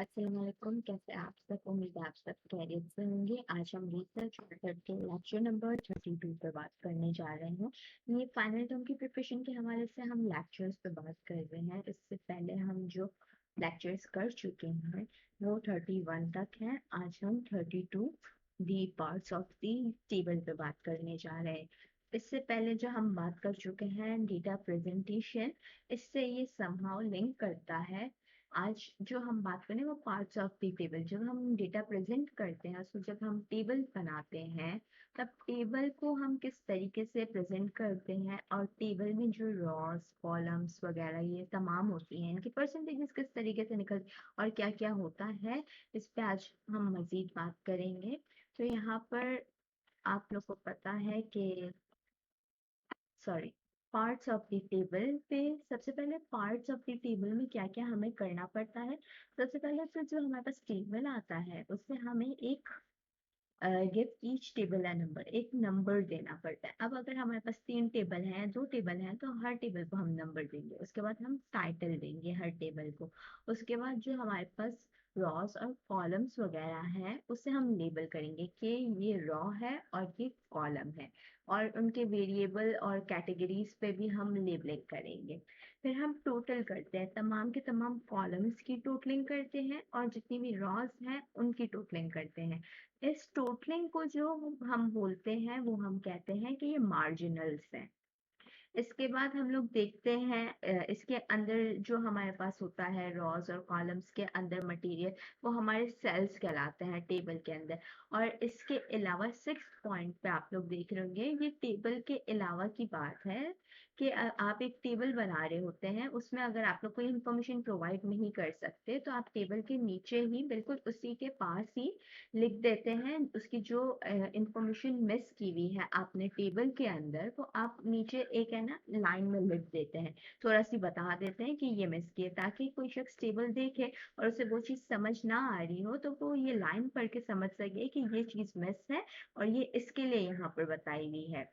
अस्सलाम वालेकुम, कैसे आप सब? उम्मीद है आप सब खैरियत से होंगे। आज हम रिसर्च मेथड के लेक्चर नंबर 32 पे बात करने जा रहे हैं। ये फाइनल टर्म की प्रिपरेशन के हवाले से हम लेक्चर्स पे बात कर रहे हैं। इससे पहले हम जो लेक्चर्स कर चुके हैं वो 31 तक हैं। आज हम 32 the parts of the table पे बात करने जा रहे हैं। इससे पहले जो हम बात कर चुके हैं डेटा प्रेजेंटेशन, इससे ये समहाउ लिंक करता है। आज जो हम बात करें वो पार्ट्स ऑफ द टेबल। जब हम डेटा प्रेजेंट करते हैं उसको जब हम टेबल बनाते हैं तब टेबल को हम किस तरीके से प्रेजेंट करते हैं और टेबल में जो रॉस कॉलम्स वगैरह ये तमाम होती हैं इनके परसेंटेजेस किस तरीके से निकल और क्या क्या होता है, इस पे आज हम मजीद बात करेंगे। तो यहाँ पर आप लोग को पता है कि sorry, parts of the table पे सबसे पहले पार्ट्स ऑफ द टेबल में क्या क्या हमें करना पड़ता है। सबसे पहले तो जो हमारे पास टेबल आता है उससे हमें एक गिव ईच टेबल है नंबर, एक नंबर देना पड़ता है। अब अगर हमारे पास 3 टेबल हैं 2 टेबल हैं तो हर टेबल को हम नंबर देंगे। उसके बाद हम टाइटल देंगे हर टेबल को। उसके बाद जो हमारे पास रॉस और कॉलम्स वगैरह हैं उसे हम लेबल करेंगे कि ये रॉ है और ये कॉलम है, और उनके वेरिएबल और कैटेगरीज पे भी हम लेबलिंग करेंगे। फिर हम टोटल करते हैं, तमाम के तमाम कॉलम्स की टोटलिंग करते हैं और जितनी भी रॉस हैं उनकी टोटलिंग करते हैं। इस टोटलिंग को जो हम बोलते हैं वो हम कहते हैं कि ये मार्जिनल्स हैं। इसके बाद हम लोग देखते हैं इसके अंदर जो हमारे पास होता है रॉस और कॉलम्स के अंदर मटेरियल, वो हमारे सेल्स कहलाते हैं टेबल के अंदर। और इसके अलावा 6 पॉइंट पे आप लोग देख रहे होंगे, ये टेबल के अलावा की बात है कि आप एक टेबल बना रहे होते हैं, उसमें अगर आप लोग कोई इंफॉर्मेशन प्रोवाइड नहीं कर सकते तो आप टेबल के नीचे ही बिल्कुल उसी के पास ही लिख देते हैं उसकी जो इंफॉर्मेशन मिस की हुई है आपने टेबल के अंदर, तो आप नीचे एक है ना लाइन में लिख देते हैं, थोड़ा सी बता देते हैं कि ये मिस किए, ताकि कोई शख्स टेबल देखे और उसे वो चीज़ समझ ना आ रही हो तो वो ये लाइन पढ़ के समझ सके कि ये चीज़ मिस है और ये इसके लिए यहाँ पर बताई हुई है।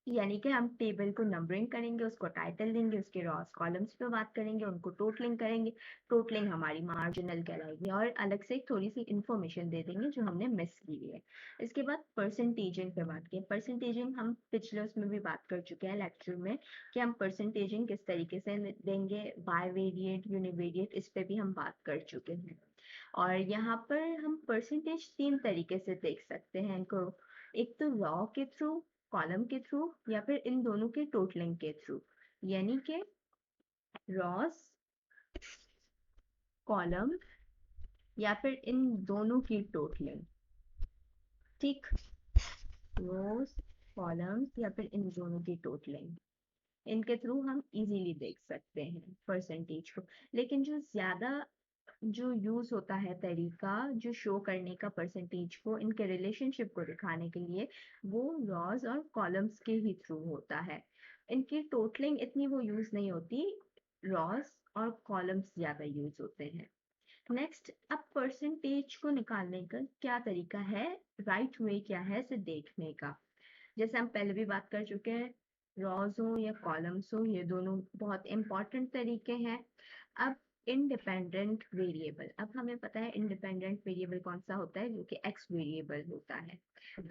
यानी कि हम टेबल को नंबरिंग करेंगे, उसको टाइटल देंगे, उसके रॉस कॉलम्स पे बात करेंगे, उनको टोटलिंग करेंगे। टोटलिंग हमारी मार्जिनल कहलाएगी और अलग से थोड़ी सी इंफॉर्मेशन दे देंगे जो हमने मिस की हुई है। इसके बाद परसेंटेजिंग पे बात की। परसेंटेजिंग हम पिछले उसमें भी बात कर चुके हैं लेक्चर में कि हम परसेंटेजिंग किस तरीके से देंगे, बाय वेरिएट यूनिवेरिएट, इस पे भी हम बात कर चुके हैं। और यहाँ पर हम परसेंटेज 3 तरीके से देख सकते हैं इनको, एक तो रॉ के थ्रू, कॉलम के थ्रू, या फिर इन दोनों के टोटलिंग के थ्रू। यानी कि रॉस कॉलम या फिर इन दोनों की टोटलिंग। ठीक, रोज कॉलम्स या फिर इन दोनों की टोटलिंग, इनके थ्रू हम इजीली देख सकते हैं परसेंटेज को। लेकिन जो ज्यादा जो यूज होता है तरीका जो शो करने का परसेंटेज को इनके रिलेशनशिप को दिखाने के लिए, वो रॉस और कॉलम्स के ही थ्रू होता है। इनकी टोटलिंग इतनी वो यूज नहीं होती, रॉस और कॉलम्स ज्यादा यूज होते हैं। नेक्स्ट, अब परसेंटेज को निकालने का क्या तरीका है, राइट वे क्या है इसे देखने का। जैसे हम पहले भी बात कर चुके हैं, रॉज हो या कॉलम्स हो ये दोनों बहुत इंपॉर्टेंट तरीके हैं। अब इंडिपेंडेंट वेरिएबल, अब हमें पता है इंडिपेंडेंट वेरिएबल कौन सा होता है, जो कि एक्स वेरिएबल होता है।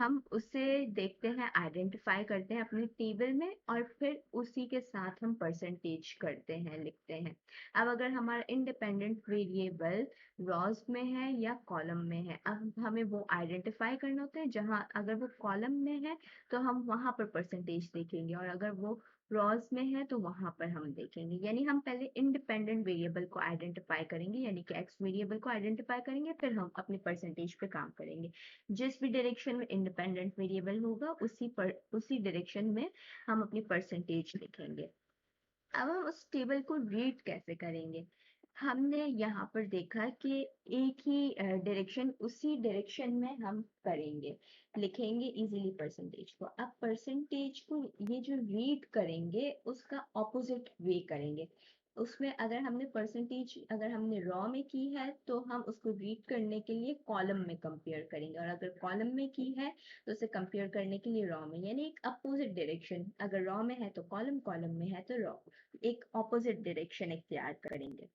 हम उसे देखते हैं, आइडेंटिफाई करते हैं अपने टेबल में और फिर उसी के साथ हम परसेंटेज करते हैं, लिखते हैं। अब अगर हमारा इंडिपेंडेंट वेरिएबल रॉज में है या कॉलम में है, अब हमें वो आइडेंटिफाई करना होता है। जहां अगर वो कॉलम में है तो हम वहां पर परसेंटेज देखेंगे, और अगर वो रॉज में है तो वहां पर हम देखेंगे। यानी हम पहले इंडिपेंडेंट वेरिएबल को आइडेंटिफाई करेंगे, यानी कि एक्स वेरिएबल को आइडेंटिफाई करेंगे, फिर हम अपने परसेंटेज पे काम करेंगे। जिस भी डायरेक्शन में इंडिपेंडेंट वेरिएबल होगा उसी डायरेक्शन में हम अपनी परसेंटेज लिखेंगे। अब हम उस टेबल को रीड कैसे करेंगे, हमने यहाँ पर देखा कि एक ही डायरेक्शन, उसी डायरेक्शन में हम करेंगे, लिखेंगे इजीली परसेंटेज को। अब परसेंटेज को ये जो रीड करेंगे उसका ऑपोजिट वे करेंगे। उसमें अगर हमने परसेंटेज अगर हमने रॉ में की है तो हम उसको रीड करने के लिए कॉलम में कंपेयर करेंगे, और अगर कॉलम में की है तो उसे कंपेयर करने के लिए रॉ में। यानी एक अपोजिट डायरेक्शन, अगर रॉ में है तो कॉलम, कॉलम में है तो रॉ, एक ऑपोजिट डायरेक्शन इख्तियार करेंगे।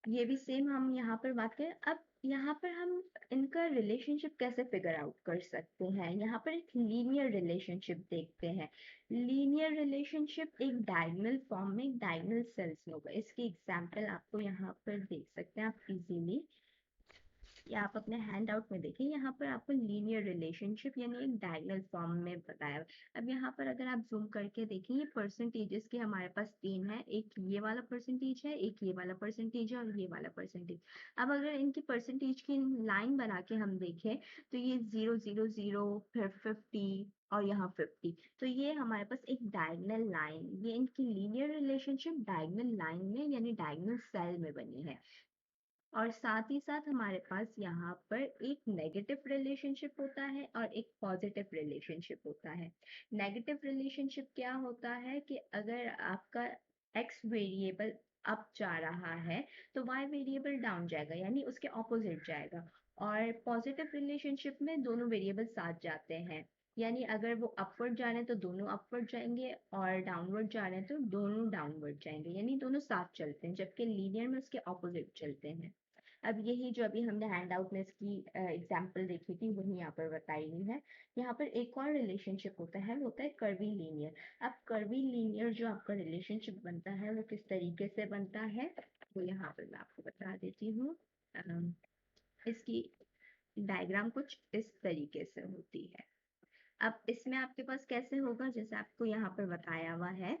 ये भी सेम हम यहाँ पर बात करें। अब यहाँ पर हम इनका रिलेशनशिप कैसे फिगर आउट कर सकते हैं, यहाँ पर एक लीनियर रिलेशनशिप देखते हैं। लीनियर रिलेशनशिप एक डायगोनल फॉर्म में डायगोनल सेल्स में होगा। इसकी एग्जांपल आपको यहाँ पर देख सकते हैं आप इजीली, या आप अपने हैंड आउट में देखिए, यहाँ पर आपको लीनियर रिलेशनशिप यानी एक डायगोनल फॉर्म में बताया हुआ है। अब यहाँ पर अगर आप जूम करके देखें, ये परसेंटेजेस के हमारे पास तीन है, एक ये वाला परसेंटेज है, एक ये वाला परसेंटेज है और ये वाला परसेंटेज। अब अगर इनकी परसेंटेज की लाइन बना के हम देखें तो ये 0 0 0 फिर 50 और यहाँ 50, तो ये हमारे पास एक डायगोनल लाइन, ये इनकी लीनियर रिलेशनशिप डायगोनल लाइन में यानी डायगोनल सेल में बनी है। और साथ ही साथ हमारे पास यहाँ पर एक नेगेटिव रिलेशनशिप होता है और एक पॉजिटिव रिलेशनशिप होता है। नेगेटिव रिलेशनशिप क्या होता है कि अगर आपका एक्स वेरिएबल अप जा रहा है तो वाई वेरिएबल डाउन जाएगा, यानी उसके ऑपोजिट जाएगा। और पॉजिटिव रिलेशनशिप में दोनों वेरिएबल साथ जाते हैं, यानी अगर वो अपवर्ड जा रहे हैं तो दोनों अपवर्ड जाएंगे और डाउनवर्ड जा रहे हैं तो दोनों डाउनवर्ड जाएंगे, यानी दोनों साथ चलते हैं, जबकि लीनियर में उसके ऑपोजिट चलते हैं। अब यही जो अभी हमने हैंड आउट में इसकी एग्जांपल देखी थी वही यहाँ पर बताई हुई है। यहाँ पर एक और रिलेशनशिप होता है, वो होता है कर्वी लीनियर। अब कर्वी लीनियर जो आपका रिलेशनशिप बनता है वो किस तरीके से बनता है, तो यहाँ पर मैं आपको बता देती हूँ। इसकी डायग्राम कुछ इस तरीके से होती है। अब इसमें आपके पास कैसे होगा, जैसे आपको यहाँ पर बताया हुआ है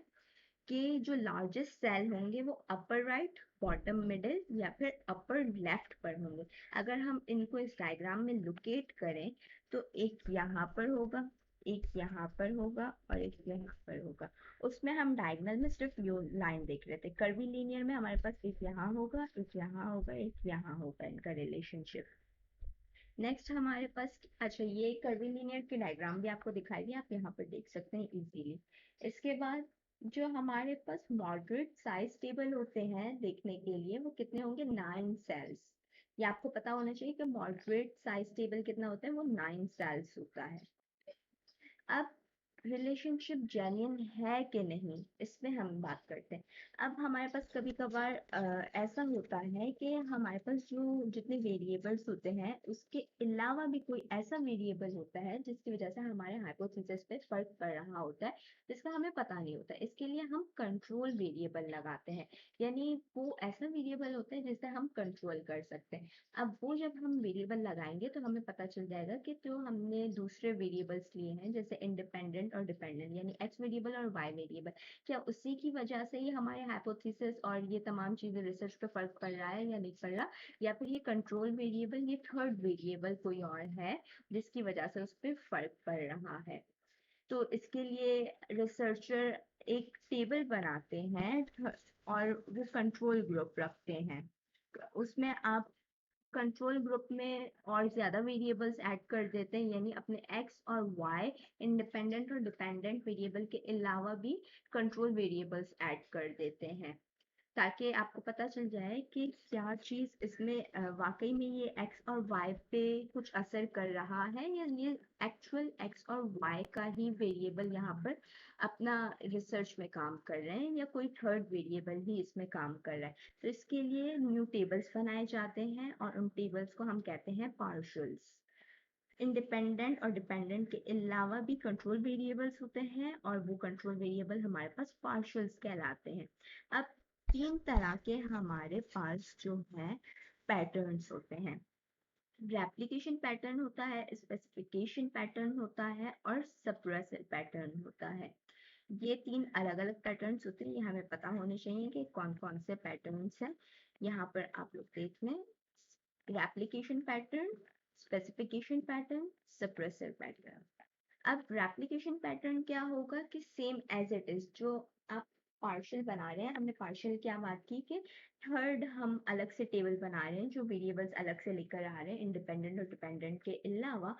कि जो लार्जेस्ट सेल होंगे वो अपर राइट, बॉटम मिडिल या फिर अपर लेफ्ट पर होंगे। अगर हम इनको इस डायग्राम में लोकेट करें तो एक यहाँ पर होगा, एक यहाँ पर होगा और एक यहाँ पर होगा। उसमें हम डायगोनल में सिर्फ यो लाइन देख रहे थे, कर्वी लीनियर में हमारे पास एक यहाँ होगा, एक यहाँ होगा, एक यहाँ होगा इनका रिलेशनशिप। नेक्स्ट हमारे पास, अच्छा ये कर्वी लीनियर की डायग्राम भी आपको दिखाई दी, आप यहाँ पर देख सकते हैं इजीली। इसके बाद जो हमारे पास मॉडरेट साइज टेबल होते हैं देखने के लिए, वो कितने होंगे, 9 सेल्स। ये आपको पता होना चाहिए कि मॉडरेट साइज टेबल कितना होता है, वो 9 सेल्स होता है। अब रिलेशनशिप जेन्युइन है कि नहीं, इसमें हम बात करते हैं। अब हमारे पास कभी कभार ऐसा होता है कि हमारे पास जो जितने वेरिएबल्स होते हैं उसके अलावा भी कोई ऐसा वेरिएबल होता है जिसकी वजह से हमारे हाइपोथेसिस पे फर्क पड़ रहा होता है, जिसका हमें पता नहीं होता। इसके लिए हम कंट्रोल वेरिएबल लगाते हैं, यानी वो ऐसा वेरिएबल होता है जिसे हम कंट्रोल कर सकते हैं। अब वो जब हम वेरिएबल लगाएंगे तो हमें पता चल जाएगा कि जो हमने दूसरे वेरिएबल्स लिए हैं जैसे इंडिपेंडेंट और डिपेंडेंट यानी एक्स वेरिएबल और वाई वेरिएबल, क्या उसी की वजह से ही हमारे हाइपोथेसिस और ये तमाम चीजें रिसर्च पे फर्क पड़ रहा है या नहीं पड़ रहा, या फिर ये कंट्रोल वेरिएबल ये थर्ड वेरिएबल कोई और है जिसकी वजह से उस पर फर्क पड़ रहा है। तो इसके लिए रिसर्चर एक टेबल बनाते हैं और वो कंट्रोल ग्रुप रखते हैं। उसमें आप कंट्रोल ग्रुप में और ज्यादा वेरिएबल्स ऐड कर देते हैं, यानी अपने एक्स और वाई इंडिपेंडेंट और डिपेंडेंट वेरिएबल के अलावा भी कंट्रोल वेरिएबल्स ऐड कर देते हैं, ताकि आपको पता चल जाए कि क्या चीज इसमें वाकई में ये एक्स और वाई पे कुछ असर कर रहा है या ये एक्चुअल एक्स और वाई का ही वेरिएबल यहाँ पर अपना रिसर्च में काम कर रहे हैं या कोई थर्ड वेरिएबल ही इसमें काम कर रहा है। तो इसके लिए न्यू टेबल्स बनाए जाते हैं और उन टेबल्स को हम कहते हैं पार्शल्स। इंडिपेंडेंट और डिपेंडेंट के अलावा भी कंट्रोल वेरिएबल्स होते हैं और वो कंट्रोल वेरिएबल हमारे पास पार्शल्स कहलाते हैं। अब तीन तरह के हमारे पास जो है पैटर्न्स होते हैं, रेप्लिकेशन पैटर्न होता है, स्पेसिफिकेशन पैटर्न होता है और सप्रेसल पैटर्न होता है। ये तीन अलग अलग पैटर्न्स होते हैं, ये हमें पता होने चाहिए कि कौन कौन से पैटर्न्स हैं। यहाँ पर आप लोग देख लें, replication pattern, specification pattern, suppressor pattern. अब रेप्लिकेशन पैटर्न क्या होगा कि सेम एज इट इज जो आप पार्शियल बना रहे हैं, हमने पार्शियल क्या बात की कि थर्ड हम अलग से टेबल बना रहे हैं जो वेरिएबल्स अलग से लेकर आ रहे हैं इंडिपेंडेंट और डिपेंडेंट के अलावा,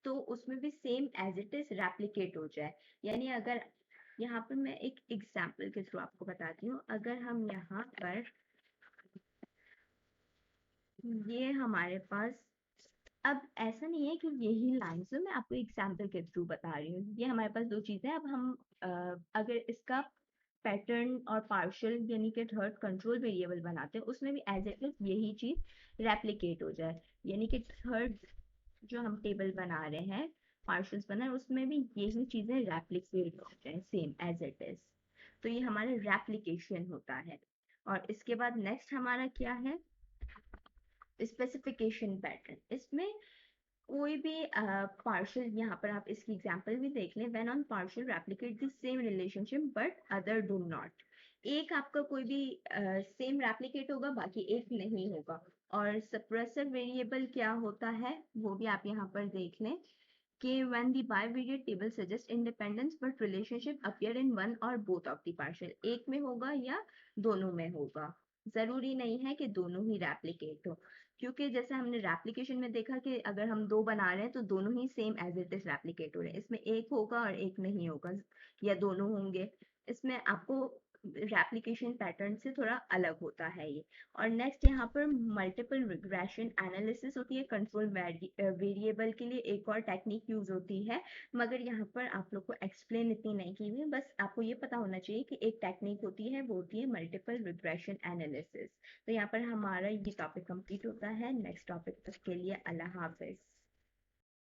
तो उसमें भी same as it is replicate हो जाए। यानी अगर यहाँ पर मैं एक एग्जाम्पल के थ्रू आपको बताती हूँ, अगर हम यहाँ पर ये हमारे पास, अब ऐसा नहीं है कि यही लाइन्स है, मैं आपको एग्जाम्पल के थ्रू बता रही हूँ। ये हमारे पास दो चीजें हैं। अब हम अगर इसका पैटर्न और पार्शियल यानी कि थर्ड कंट्रोल वेरिएबल बनाते हैं, उसमें भी एज इट इज यही चीज रेप्लिकेट हो जाए, यानी कि थर्ड जो हम टेबल बना रहे हैं, पार्शियल्स बना है, उसमें भी यही चीजें रेप्लिकेट हो जाए सेम एज इट इज। तो ये हमारा रेप्लिकेशन होता है। और इसके बाद नेक्स्ट हमारा क्या है, स्पेसिफिकेशन पैटर्न। इसमें कोई भी पार्शियल, यहाँ पर आप इसकी एग्जांपल भी देख लें, when on partial replicate the same relationship but other do not. एक आपका कोई भी सेम रेप्लिकेट होगा, बाकी एक नहीं होगा। और सप्रेसर वेरिएबल क्या होता है वो भी आप यहाँ पर देख लें कि when the bivariate table suggests independence but relationship appear in one or both of the partial, एक में होगा या दोनों में होगा, जरूरी नहीं है कि दोनों ही रेप्लिकेट हो। क्योंकि जैसे हमने रेप्लिकेशन में देखा कि अगर हम दो बना रहे हैं तो दोनों ही same as it is replicate हो रहे हैं, इसमें एक होगा और एक नहीं होगा, या दोनों होंगे। इसमें आपको रेप्लिकेशन पैटर्न से थोड़ा अलग होता है ये। और नेक्स्ट यहाँ पर मल्टीपल रिग्रेशन एनालिसिस होती है, कंट्रोल वेरिएबल के लिए एक और टेक्निक यूज होती है, मगर यहाँ पर आप लोग को एक्सप्लेन इतनी नहीं की हुई, बस आपको ये पता होना चाहिए कि एक टेक्निक होती है, वो होती है मल्टीपल रिग्रेशन एनालिसिस। तो यहाँ पर हमारा ये टॉपिक कंप्लीट होता है। नेक्स्ट टॉपिक तक के लिए अल्लाह हाफिज।